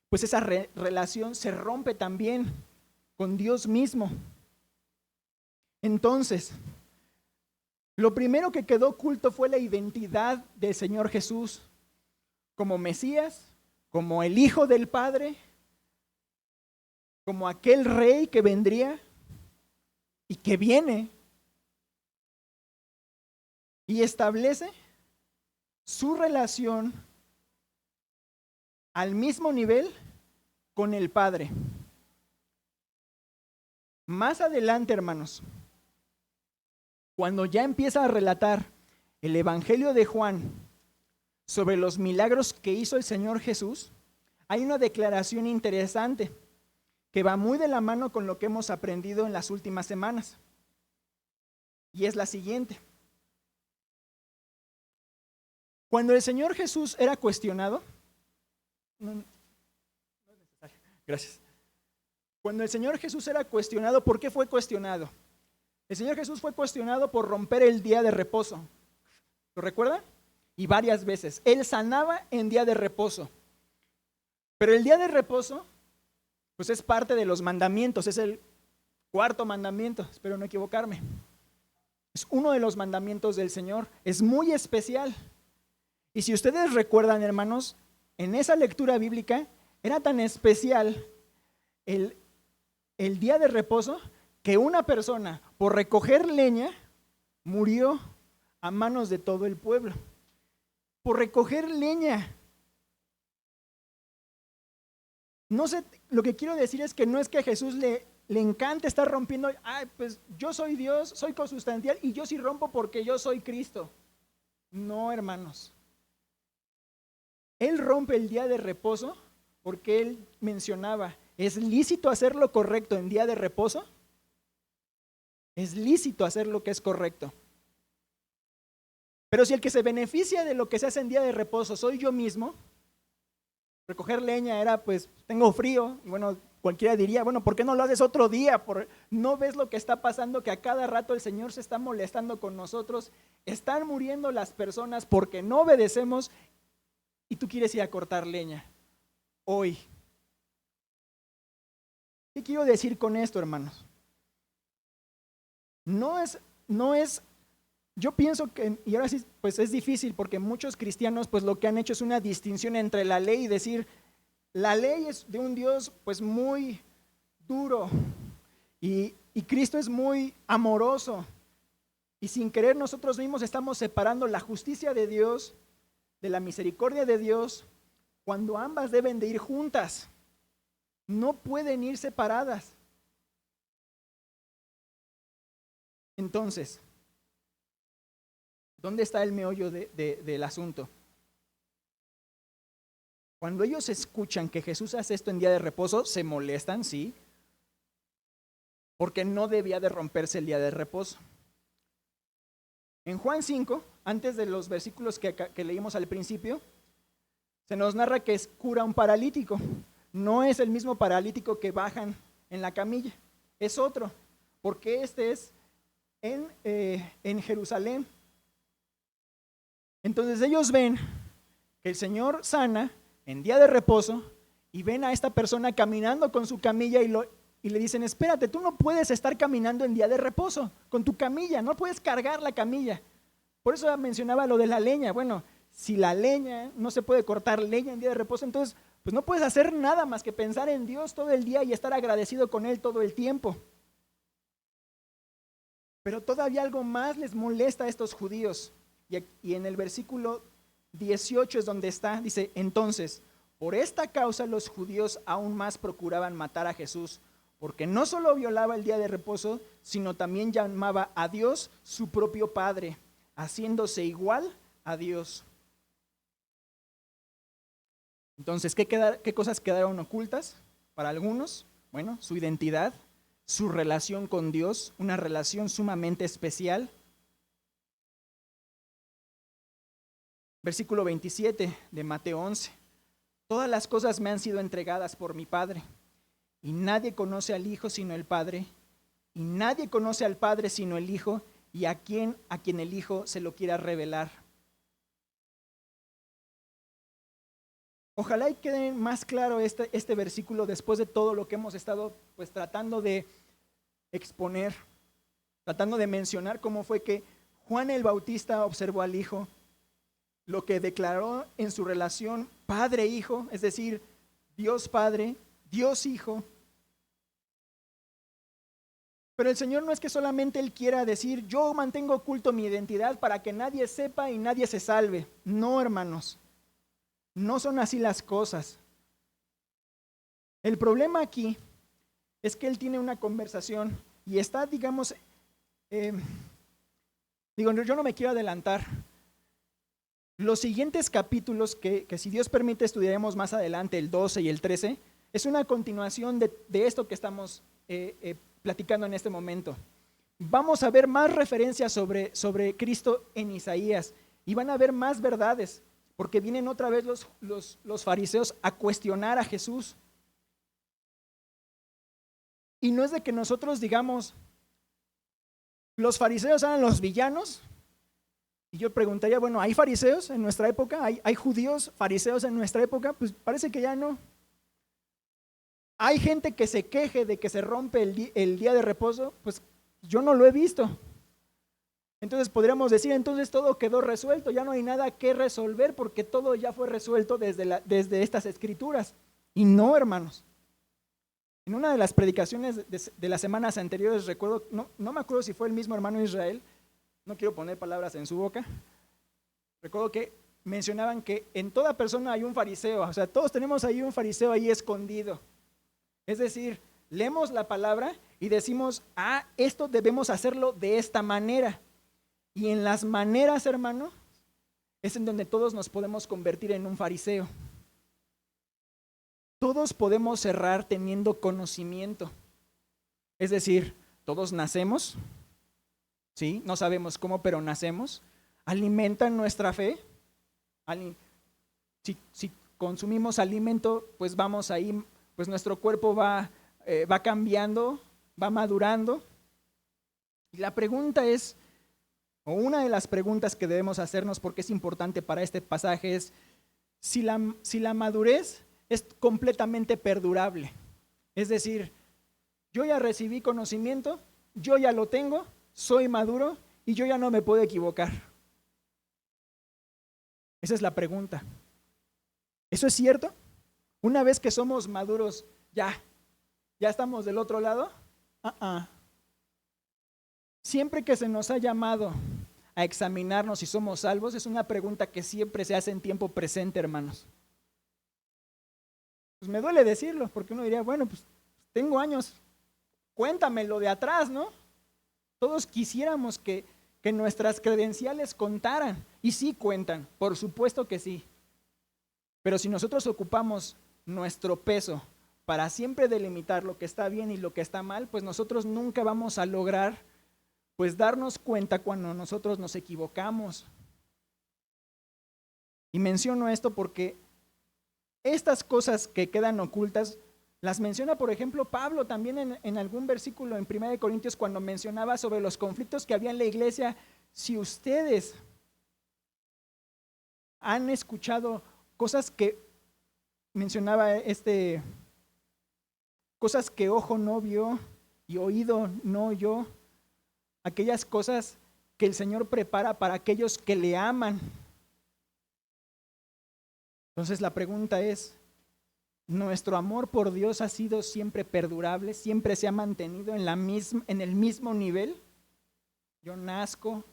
pues esa relación se rompe también con Dios mismo. Entonces, lo primero que quedó oculto fue la identidad del Señor Jesús como Mesías, como el Hijo del Padre, como aquel rey que vendría y que viene y establece su relación al mismo nivel con el Padre. Más adelante, hermanos, cuando ya empieza a relatar el Evangelio de Juan sobre los milagros que hizo el Señor Jesús, hay una declaración interesante que va muy de la mano con lo que hemos aprendido en las últimas semanas. Y es la siguiente. Cuando el Señor Jesús era cuestionado, no es necesario, gracias. Cuando el Señor Jesús era cuestionado, ¿por qué fue cuestionado? El Señor Jesús fue cuestionado por romper el día de reposo. ¿Lo recuerdan? Y varias veces. Él sanaba en día de reposo. Pero el día de reposo, pues es parte de los mandamientos, es el cuarto mandamiento, espero no equivocarme. Es uno de los mandamientos del Señor, es muy especial. Y si ustedes recuerdan, hermanos, en esa lectura bíblica era tan especial el día de reposo que una persona por recoger leña murió a manos de todo el pueblo. Por recoger leña. No sé, lo que quiero decir es que no es que a Jesús le encanta estar rompiendo, pues yo soy Dios, soy consustancial y yo sí rompo porque yo soy Cristo. No, hermanos. Él rompe el día de reposo porque él mencionaba, ¿es lícito hacer lo correcto en día de reposo? Es lícito hacer lo que es correcto. Pero si el que se beneficia de lo que se hace en día de reposo soy yo mismo, recoger leña era, pues, tengo frío, y bueno, cualquiera diría, bueno, ¿por qué no lo haces otro día? ¿No ves lo que está pasando? Que a cada rato el Señor se está molestando con nosotros, están muriendo las personas porque no obedecemos y tú quieres ir a cortar leña hoy. ¿Qué quiero decir con esto, hermanos? No es, yo pienso que, y ahora sí, pues es difícil porque muchos cristianos pues lo que han hecho es una distinción entre la ley y decir, la ley es de un Dios pues muy duro y Cristo es muy amoroso y sin querer nosotros mismos estamos separando la justicia de Dios de la misericordia de Dios cuando ambas deben de ir juntas, no pueden ir separadas. Entonces, ¿dónde está el meollo del asunto? Cuando ellos escuchan que Jesús hace esto en día de reposo, se molestan, sí, porque no debía de romperse el día de reposo. En Juan 5, antes de los versículos que leímos al principio, se nos narra que cura a un paralítico. No es el mismo paralítico que bajan en la camilla, es otro, porque este es en Jerusalén. Entonces ellos ven que el Señor sana en día de reposo y ven a esta persona caminando con su camilla y le dicen, espérate, tú no puedes estar caminando en día de reposo con tu camilla, no puedes cargar la camilla. Por eso mencionaba lo de la leña. Bueno, si la leña, no se puede cortar leña en día de reposo, entonces pues no puedes hacer nada más que pensar en Dios todo el día y estar agradecido con Él todo el tiempo. Pero todavía algo más les molesta a estos judíos. Y en el versículo 18 es donde está, dice, entonces, por esta causa los judíos aún más procuraban matar a Jesús, porque no solo violaba el día de reposo, sino también llamaba a Dios su propio Padre, haciéndose igual a Dios. Entonces, ¿qué cosas quedaron ocultas para algunos? Bueno, su identidad, su relación con Dios, una relación sumamente especial. Versículo 27 de Mateo 11. Todas las cosas me han sido entregadas por mi Padre, y nadie conoce al Hijo sino el Padre, y nadie conoce al Padre sino el Hijo, y a quien el Hijo se lo quiera revelar. Ojalá y quede más claro este versículo después de todo lo que hemos estado pues tratando de exponer, tratando de mencionar cómo fue que Juan el Bautista observó al Hijo, lo que declaró en su relación Padre-Hijo, es decir, Dios Padre, Dios Hijo. Pero el Señor no es que solamente Él quiera decir, yo mantengo oculto mi identidad para que nadie sepa y nadie se salve. No, hermanos, no son así las cosas. El problema aquí es que Él tiene una conversación y está, digamos, yo no me quiero adelantar. Los siguientes capítulos que si Dios permite estudiaremos más adelante, el 12 y el 13, es una continuación de esto que estamos platicando en este momento. Vamos a ver más referencias sobre Cristo en Isaías y van a ver más verdades, porque vienen otra vez los fariseos a cuestionar a Jesús. Y no es de que nosotros digamos, los fariseos eran los villanos. Y yo preguntaría, bueno, ¿hay fariseos en nuestra época? ¿Hay judíos fariseos en nuestra época? Pues parece que ya no. ¿Hay gente que se queje de que se rompe el día de reposo? Pues yo no lo he visto. Entonces podríamos decir, entonces todo quedó resuelto, ya no hay nada que resolver porque todo ya fue resuelto desde estas escrituras. Y no, hermanos. En una de las predicaciones de las semanas anteriores, recuerdo, no me acuerdo si fue el mismo hermano Israel, no quiero poner palabras en su boca, recuerdo que mencionaban que en toda persona hay un fariseo, o sea, todos tenemos ahí un fariseo ahí escondido. Es decir, leemos la palabra y decimos, esto debemos hacerlo de esta manera. Y en las maneras, hermano, es en donde todos nos podemos convertir en un fariseo. Todos podemos errar teniendo conocimiento. Es decir, todos nacemos, ¿sí? No sabemos cómo, pero nacemos. Alimentan nuestra fe. Si consumimos alimento, pues vamos ahí, pues nuestro cuerpo va cambiando, va madurando. Y la pregunta es, o una de las preguntas que debemos hacernos, porque es importante para este pasaje, es si la madurez es completamente perdurable. Es decir, yo ya recibí conocimiento, yo ya lo tengo, soy maduro y yo ya no me puedo equivocar. Esa es la pregunta. ¿Eso es cierto? Una vez que somos maduros, ¿ya estamos del otro lado? Siempre que se nos ha llamado a examinarnos si somos salvos, es una pregunta que siempre se hace en tiempo presente, hermanos. Pues me duele decirlo, porque uno diría, bueno, pues tengo años, cuéntamelo de atrás, ¿no? Todos quisiéramos que nuestras credenciales contaran, y sí cuentan, por supuesto que sí. Pero si nosotros ocupamos nuestro peso para siempre delimitar lo que está bien y lo que está mal, pues nosotros nunca vamos a lograr pues darnos cuenta cuando nosotros nos equivocamos. Y menciono esto porque estas cosas que quedan ocultas las menciona, por ejemplo, Pablo también en algún versículo en 1 Corintios cuando mencionaba sobre los conflictos que había en la iglesia. Si ustedes han escuchado cosas que mencionaba cosas que ojo no vio y oído no oyó, aquellas cosas que el Señor prepara para aquellos que le aman. Entonces la pregunta es, ¿nuestro amor por Dios ha sido siempre perdurable? ¿Siempre se ha mantenido en el mismo nivel? Yo nazco,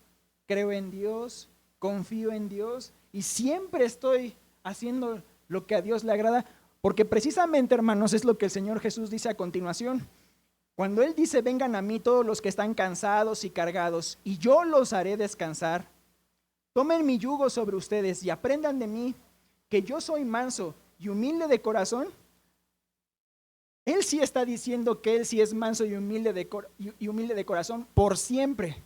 creo en Dios, confío en Dios y siempre estoy haciendo lo que a Dios le agrada, porque precisamente, hermanos, es lo que el Señor Jesús dice a continuación. Cuando Él dice, vengan a mí todos los que están cansados y cargados, y yo los haré descansar. Tomen mi yugo sobre ustedes y aprendan de mí, que yo soy manso y humilde de corazón. Él sí está diciendo que Él sí es manso y humilde de corazón por siempre.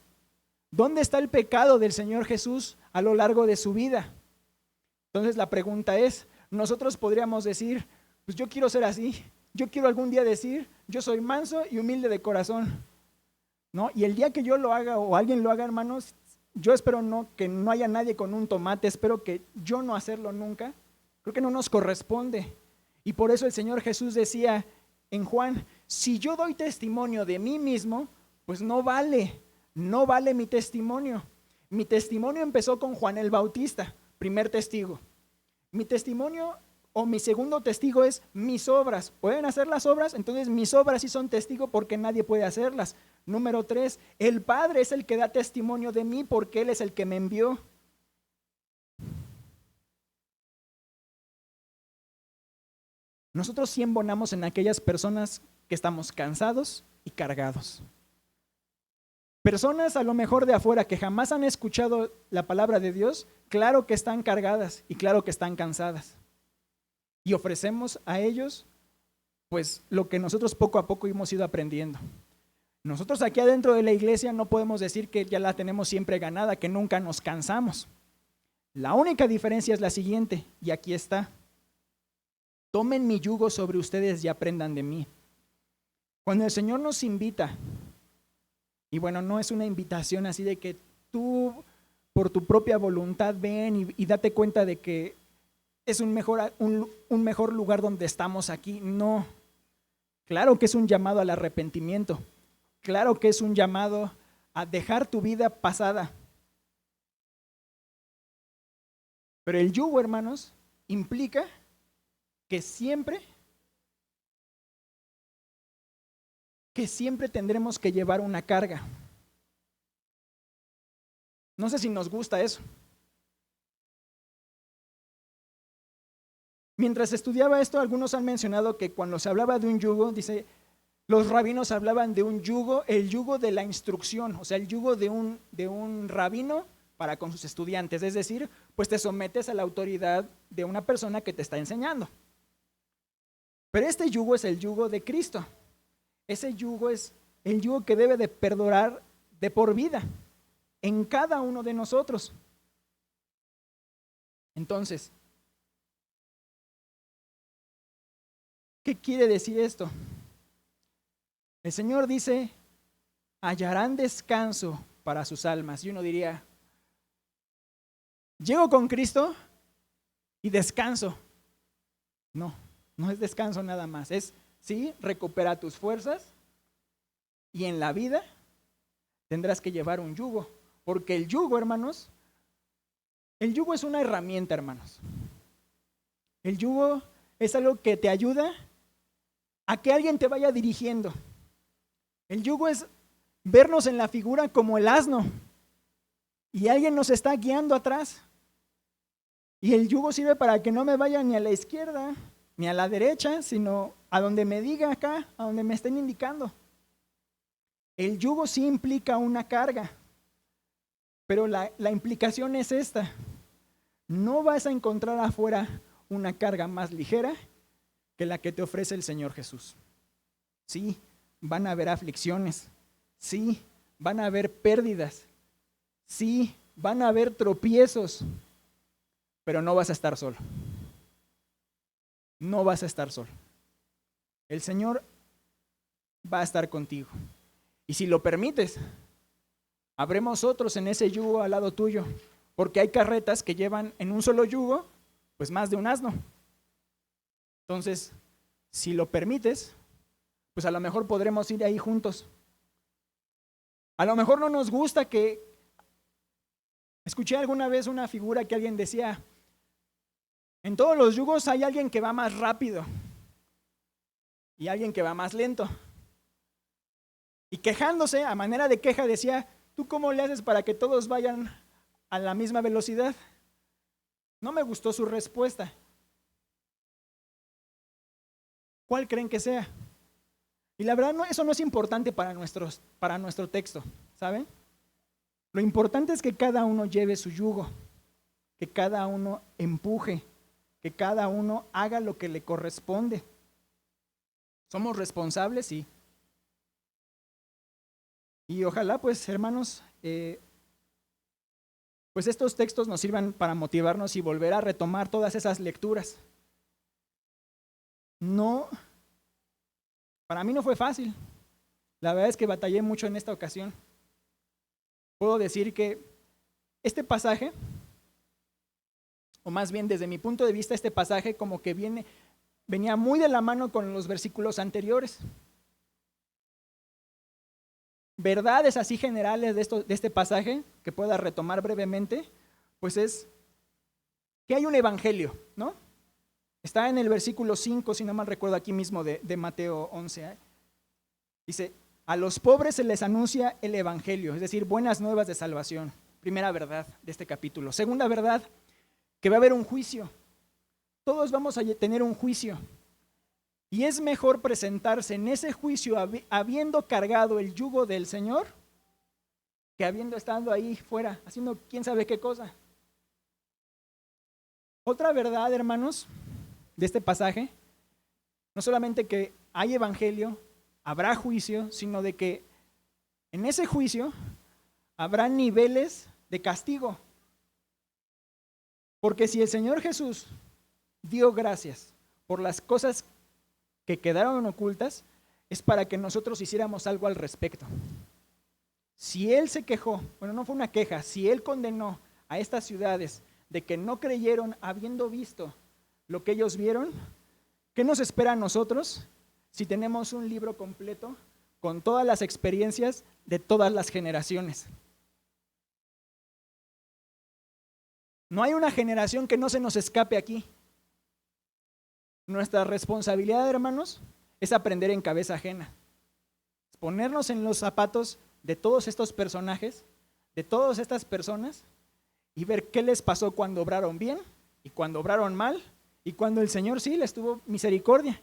¿Dónde está el pecado del Señor Jesús a lo largo de su vida? Entonces la pregunta es, nosotros podríamos decir, pues yo quiero ser así, yo quiero algún día decir, yo soy manso y humilde de corazón, ¿no? Y el día que yo lo haga o alguien lo haga, hermanos, yo espero que no haya nadie con un tomate, espero que yo no hacerlo nunca, creo que no nos corresponde. Y por eso el Señor Jesús decía en Juan, si yo doy testimonio de mí mismo, pues no vale mi testimonio. Mi testimonio empezó con Juan el Bautista, primer testigo. Mi testimonio o mi segundo testigo es mis obras. ¿Pueden hacer las obras? Entonces mis obras sí son testigo porque nadie puede hacerlas. Número 3, el Padre es el que da testimonio de mí porque Él es el que me envió. Nosotros sí embonamos en aquellas personas que estamos cansados y cargados. Personas a lo mejor de afuera que jamás han escuchado la palabra de Dios, claro que están cargadas y claro que están cansadas. Y ofrecemos a ellos pues lo que nosotros poco a poco hemos ido aprendiendo. Nosotros aquí adentro de la iglesia no podemos decir que ya la tenemos siempre ganada, que nunca nos cansamos. La única diferencia es la siguiente, y aquí está. Tomen mi yugo sobre ustedes y aprendan de mí. Cuando el Señor nos invita, y bueno, no es una invitación así de que tú por tu propia voluntad ven y date cuenta de que es un mejor lugar donde estamos aquí. No, claro que es un llamado al arrepentimiento, claro que es un llamado a dejar tu vida pasada. Pero el yugo, hermanos, implica que siempre tendremos que llevar una carga. No sé si nos gusta eso. Mientras estudiaba esto, algunos han mencionado que cuando se hablaba de un yugo, dice, los rabinos hablaban de un yugo, el yugo de la instrucción, o sea, el yugo de un rabino para con sus estudiantes. Es decir, pues te sometes a la autoridad de una persona que te está enseñando. Pero este yugo es el yugo de Cristo. Ese yugo es el yugo que debe de perdurar de por vida en cada uno de nosotros. Entonces, ¿qué quiere decir esto? El Señor dice, hallarán descanso para sus almas. Y uno diría, llego con Cristo y descanso. No, no es descanso nada más. Es, sí, recupera tus fuerzas y en la vida tendrás que llevar un yugo. Porque el yugo, hermanos, el yugo es una herramienta, hermanos. El yugo es algo que te ayuda a que alguien te vaya dirigiendo. El yugo es vernos en la figura como el asno y alguien nos está guiando atrás. Y el yugo sirve para que no me vaya ni a la izquierda ni a la derecha, sino a donde me diga acá, a donde me estén indicando. El yugo sí implica una carga, pero la implicación es esta. No vas a encontrar afuera una carga más ligera que la que te ofrece el Señor Jesús. Sí, van a haber aflicciones. Sí, van a haber pérdidas. Sí, van a haber tropiezos. Pero no vas a estar solo. No vas a estar solo. El Señor va a estar contigo. Y si lo permites, habremos otros en ese yugo al lado tuyo, porque hay carretas que llevan en un solo yugo, pues más de un asno. Entonces, si lo permites, pues a lo mejor podremos ir ahí juntos. A lo mejor no nos gusta que... Escuché alguna vez una figura que alguien decía, en todos los yugos hay alguien que va más rápido y alguien que va más lento. Y quejándose, a manera de queja, decía, ¿tú cómo le haces para que todos vayan a la misma velocidad? No me gustó su respuesta. ¿Cuál creen que sea? Y la verdad, eso no es importante para nuestro texto, ¿saben? Lo importante es que cada uno lleve su yugo, que cada uno empuje, que cada uno haga lo que le corresponde. ¿Somos responsables? Sí. Y ojalá, pues, hermanos, pues estos textos nos sirvan para motivarnos y volver a retomar todas esas lecturas. No, para mí no fue fácil. La verdad es que batallé mucho en esta ocasión. Puedo decir que este pasaje, o más bien desde mi punto de vista, este pasaje como que venía muy de la mano con los versículos anteriores. Verdades así generales de este pasaje, que pueda retomar brevemente, pues es que hay un evangelio, ¿no? Está en el versículo 5, si no mal recuerdo, aquí mismo de Mateo 11. Dice, a los pobres se les anuncia el evangelio, es decir, buenas nuevas de salvación. Primera verdad de este capítulo. Segunda verdad, que va a haber un juicio. Todos vamos a tener un juicio. Y es mejor presentarse en ese juicio habiendo cargado el yugo del Señor que habiendo estado ahí fuera, haciendo quién sabe qué cosa. Otra verdad, hermanos, de este pasaje, no solamente que hay evangelio, habrá juicio, sino de que en ese juicio habrá niveles de castigo. Porque si el Señor Jesús dio gracias por las cosas que quedaron ocultas, es para que nosotros hiciéramos algo al respecto. Si Él se quejó, bueno, no fue una queja, si Él condenó a estas ciudades de que no creyeron habiendo visto lo que ellos vieron, ¿qué nos espera a nosotros si tenemos un libro completo con todas las experiencias de todas las generaciones? No hay una generación que no se nos escape aquí. Nuestra responsabilidad, hermanos, es aprender en cabeza ajena. Ponernos en los zapatos de todos estos personajes, de todas estas personas, y ver qué les pasó cuando obraron bien y cuando obraron mal, y cuando el Señor sí les tuvo misericordia.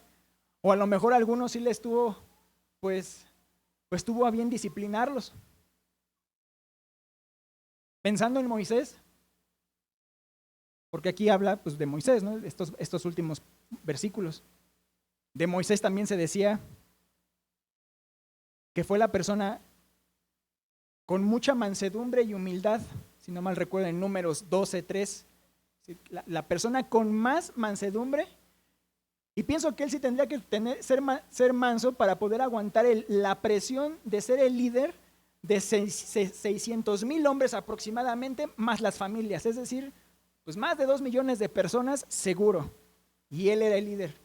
O a lo mejor a algunos sí les tuvo, pues tuvo a bien disciplinarlos. Pensando en Moisés, porque aquí habla pues, de Moisés, ¿no? Estos últimos versículos. De Moisés también se decía que fue la persona con mucha mansedumbre y humildad, si no mal recuerdo en Números 12:3, la persona con más mansedumbre, y pienso que él sí tendría que ser manso para poder aguantar la presión de ser el líder de 600,000 hombres aproximadamente, más las familias, es decir, pues más de 2 millones de personas seguro, y él era el líder.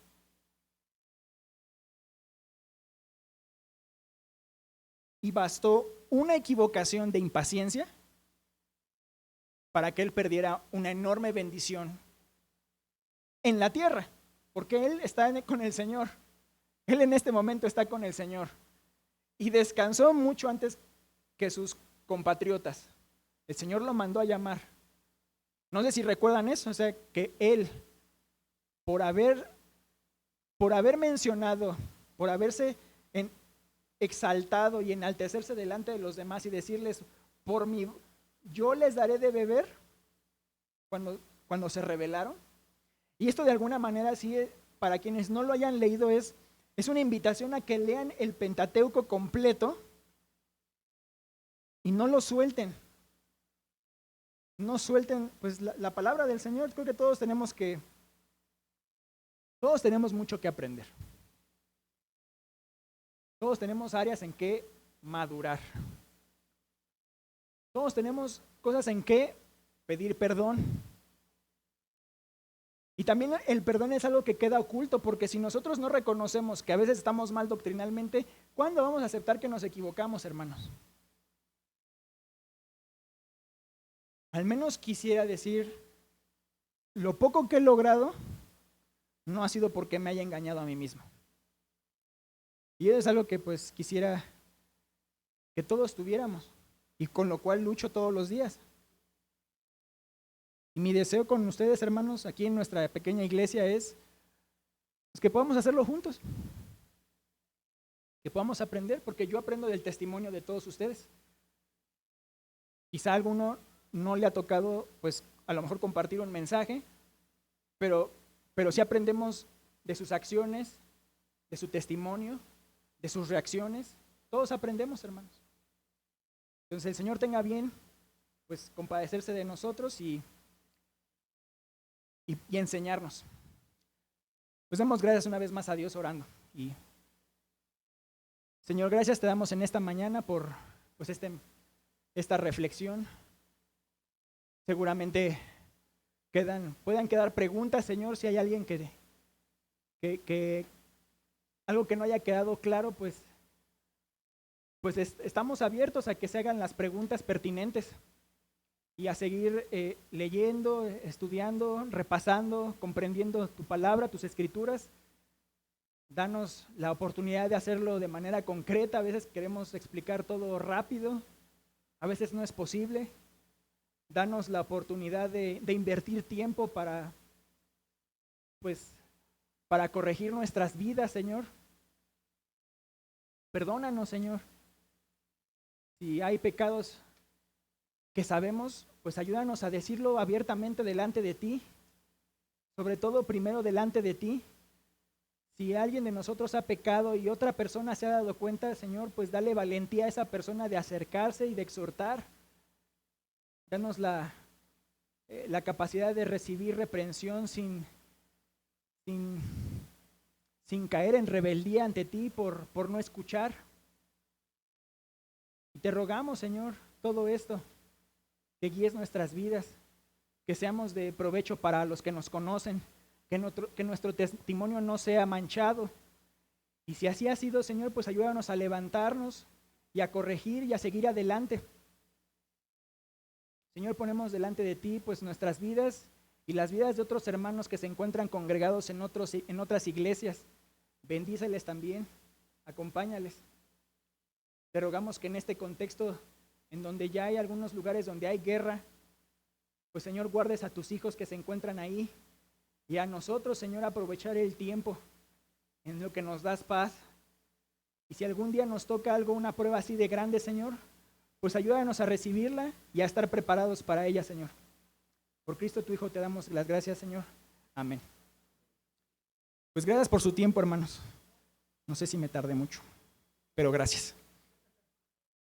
Y bastó una equivocación de impaciencia para que él perdiera una enorme bendición en la tierra, porque él está con el Señor. Él en este momento está con el Señor y descansó mucho antes que sus compatriotas. El Señor lo mandó a llamar. No sé si recuerdan eso, o sea, que él, por haber mencionado, por haberse exaltado y enaltecerse delante de los demás y decirles, por mí, yo les daré de beber, cuando se rebelaron. Y esto de alguna manera, sí, para quienes no lo hayan leído, es una invitación a que lean el Pentateuco completo y no lo suelten. No suelten pues la palabra del Señor. Creo que todos tenemos mucho que aprender. Todos tenemos áreas en que madurar. Todos tenemos cosas en que pedir perdón. Y también el perdón es algo que queda oculto, porque si nosotros no reconocemos que a veces estamos mal doctrinalmente, ¿cuándo vamos a aceptar que nos equivocamos, hermanos? Al menos quisiera decir, lo poco que he logrado no ha sido porque me haya engañado a mí mismo. Y eso es algo que pues quisiera que todos tuviéramos, y con lo cual lucho todos los días. Y mi deseo con ustedes, hermanos, aquí en nuestra pequeña iglesia es pues, que podamos hacerlo juntos, que podamos aprender, porque yo aprendo del testimonio de todos ustedes. Quizá a alguno no le ha tocado, pues a lo mejor compartir un mensaje, pero sí aprendemos de sus acciones, de su testimonio, de sus reacciones. Todos aprendemos, hermanos. Entonces el Señor tenga bien, pues compadecerse de nosotros y enseñarnos. Pues damos gracias una vez más a Dios orando. Y Señor, gracias te damos en esta mañana por pues esta reflexión. Seguramente puedan quedar preguntas, Señor, si hay alguien que algo que no haya quedado claro, pues estamos abiertos a que se hagan las preguntas pertinentes y a seguir leyendo, estudiando, repasando, comprendiendo tu palabra, tus escrituras. Danos la oportunidad de hacerlo de manera concreta. A veces queremos explicar todo rápido, a veces no es posible. Danos la oportunidad de invertir tiempo para corregir nuestras vidas, Señor. Perdónanos, Señor. Si hay pecados que sabemos, pues ayúdanos a decirlo abiertamente delante de ti, sobre todo primero delante de ti. Si alguien de nosotros ha pecado y otra persona se ha dado cuenta, Señor, pues dale valentía a esa persona de acercarse y de exhortar. Danos la capacidad de recibir reprensión sin caer en rebeldía ante ti por no escuchar. Y te rogamos, Señor, todo esto, que guíes nuestras vidas, que seamos de provecho para los que nos conocen, que nuestro testimonio no sea manchado. Y si así ha sido, Señor, pues ayúdanos a levantarnos y a corregir y a seguir adelante. Señor, ponemos delante de ti pues nuestras vidas y las vidas de otros hermanos que se encuentran congregados en otras iglesias. Bendíceles también, acompáñales. Te rogamos que en este contexto, en donde ya hay algunos lugares donde hay guerra, pues Señor, guardes a tus hijos que se encuentran ahí y a nosotros, Señor, aprovechar el tiempo en lo que nos das paz. Y si algún día nos toca una prueba así de grande, Señor, pues ayúdanos a recibirla y a estar preparados para ella, Señor. Por Cristo tu Hijo te damos las gracias, Señor. Amén. Pues gracias por su tiempo, hermanos. No sé si me tardé mucho, pero gracias.